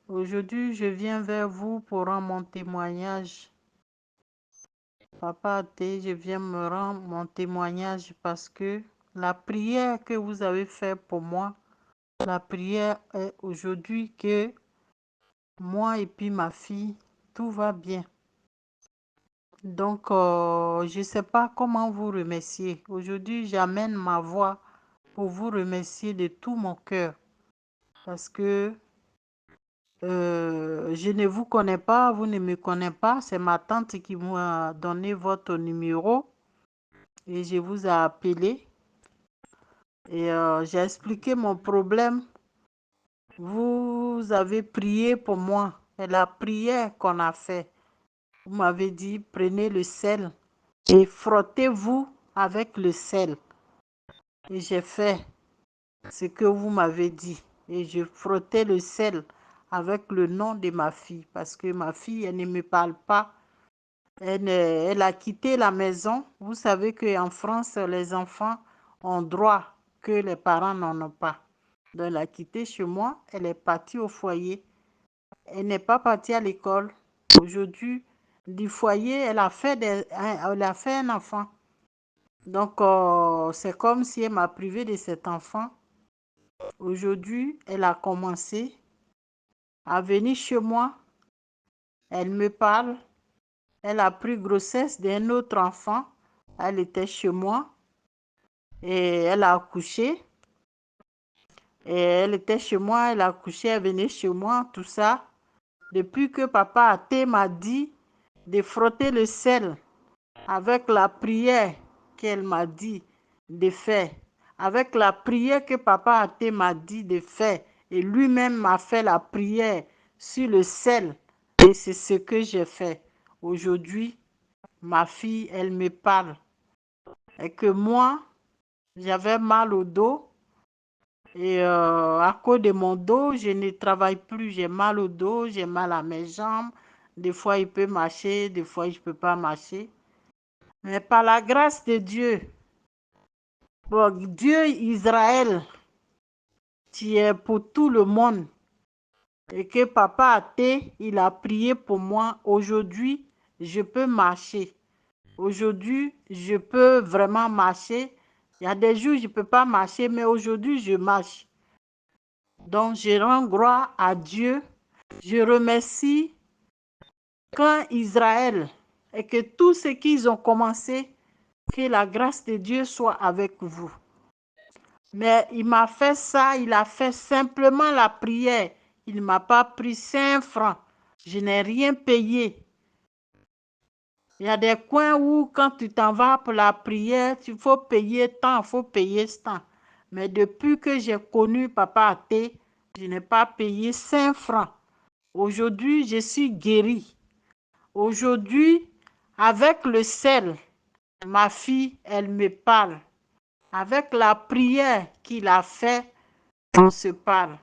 Aujourd'hui, je viens vers vous pour rendre mon témoignage. Papa Athée, je viens me rendre mon témoignage parce que la prière que vous avez faite pour moi, la prière est aujourd'hui que moi et puis ma fille, tout va bien. Donc, je ne sais pas comment vous remercier. Aujourd'hui, j'amène ma voix pour vous remercier de tout mon cœur parce que je ne vous connais pas, vous ne me connaissez pas. C'est ma tante qui m'a donné votre numéro et je vous ai appelé et j'ai expliqué mon problème. Vous avez prié pour moi et la prière qu'on a fait, vous m'avez dit prenez le sel et frottez-vous avec le sel. Et j'ai fait ce que vous m'avez dit et je frottais le sel avec le nom de ma fille parce que ma fille, elle ne me parle pas. Elle a quitté la maison. Vous savez qu'en France, les enfants ont droit que les parents n'en ont pas. Donc, elle a quitté chez moi. Elle est partie au foyer. Elle n'est pas partie à l'école. Aujourd'hui, du foyer, elle a fait un enfant. Donc, c'est comme si elle m'a privé de cet enfant. Aujourd'hui, elle a commencé à venir chez moi. Elle me parle. Elle a pris grossesse d'un autre enfant. Elle était chez moi et elle a accouché. Et elle était chez moi, elle a accouché, elle venait chez moi, tout ça. Depuis que papa Athée m'a dit de frotter le sel avec la prière qu'elle m'a dit de faire, avec la prière que papa Athée m'a dit de faire, et lui-même m'a fait la prière sur le sel. Et c'est ce que j'ai fait. Aujourd'hui, ma fille, elle me parle. Et que moi, j'avais mal au dos. Et à cause de mon dos, je ne travaille plus. J'ai mal au dos, j'ai mal à mes jambes. Des fois, il peut marcher, des fois, je ne peux pas marcher. Mais par la grâce de Dieu, bon, Dieu Israël, tu es pour tout le monde. Et que papa Athée, il a prié pour moi. Aujourd'hui, je peux marcher. Aujourd'hui, je peux vraiment marcher. Il y a des jours, je ne peux pas marcher, mais aujourd'hui, je marche. Donc, je rends gloire à Dieu. Je remercie quand Israël et que tout ce qu'ils ont commencé, que la grâce de Dieu soit avec vous. Mais il m'a fait ça, il a fait simplement la prière. Il ne m'a pas pris 5 francs. Je n'ai rien payé. Il y a des coins où quand tu t'en vas pour la prière, il faut payer tant, il faut payer tant. Mais depuis que j'ai connu Papa Athée, je n'ai pas payé 5 francs. Aujourd'hui, je suis guérie. Aujourd'hui, avec le sel, ma fille, elle me parle. Avec la prière qu'il a fait, on se parle.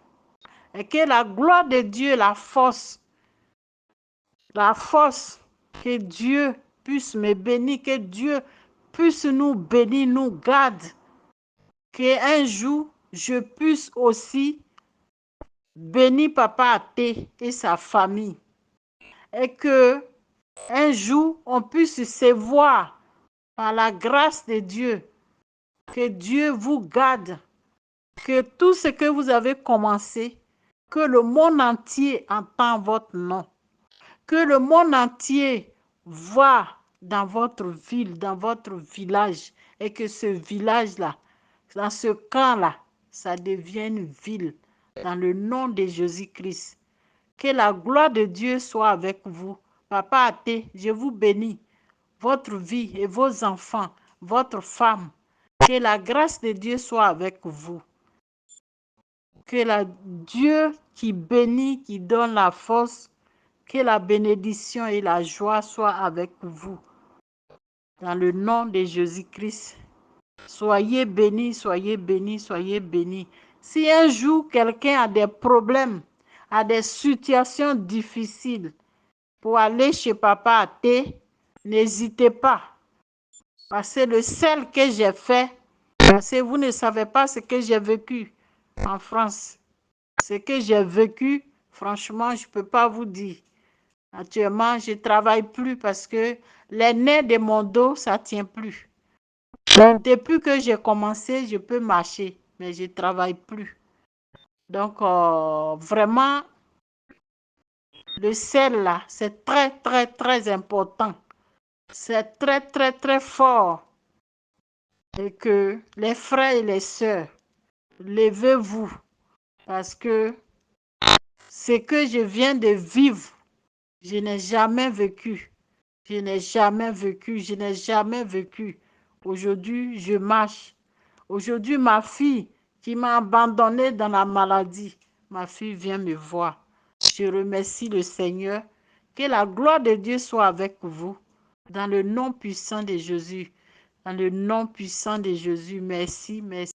Et que la gloire de Dieu, la force, que Dieu puisse me bénir, que Dieu puisse nous bénir, nous garde. Qu'un jour, je puisse aussi bénir Papa Athée et sa famille. Et que un jour, on puisse se voir par la grâce de Dieu. Que Dieu vous garde. Que tout ce que vous avez commencé, que le monde entier entend votre nom. Que le monde entier voit dans votre ville, dans votre village, et que ce village-là, dans ce camp-là, ça devienne une ville, dans le nom de Jésus-Christ. Que la gloire de Dieu soit avec vous. Papa Athée, je vous bénis, votre vie et vos enfants, votre femme. Que la grâce de Dieu soit avec vous. Que Dieu qui bénit, qui donne la force, que la bénédiction et la joie soient avec vous. Dans le nom de Jésus-Christ, soyez bénis, soyez bénis, soyez bénis. Si un jour quelqu'un a des problèmes, a des situations difficiles, pour aller chez Papa Athée, n'hésitez pas. Parce que le sel que j'ai fait, parce que vous ne savez pas ce que j'ai vécu en France. Ce que j'ai vécu, Franchement, je ne peux pas vous dire. Actuellement, je ne travaille plus parce que les nerfs de mon dos, ça ne tient plus. Donc, depuis que j'ai commencé, je peux marcher, mais je ne travaille plus. Donc, vraiment, le sel là, c'est très, très, très important. C'est très, très, très fort. Et que les frères et les sœurs, levez-vous parce que ce que je viens de vivre, je n'ai jamais vécu. Je n'ai jamais vécu. Je n'ai jamais vécu. Aujourd'hui, je marche. Aujourd'hui, ma fille qui m'a abandonnée dans la maladie, ma fille vient me voir. Je remercie le Seigneur. Que la gloire de Dieu soit avec vous. Dans le nom puissant de Jésus. Dans le nom puissant de Jésus. Merci, merci.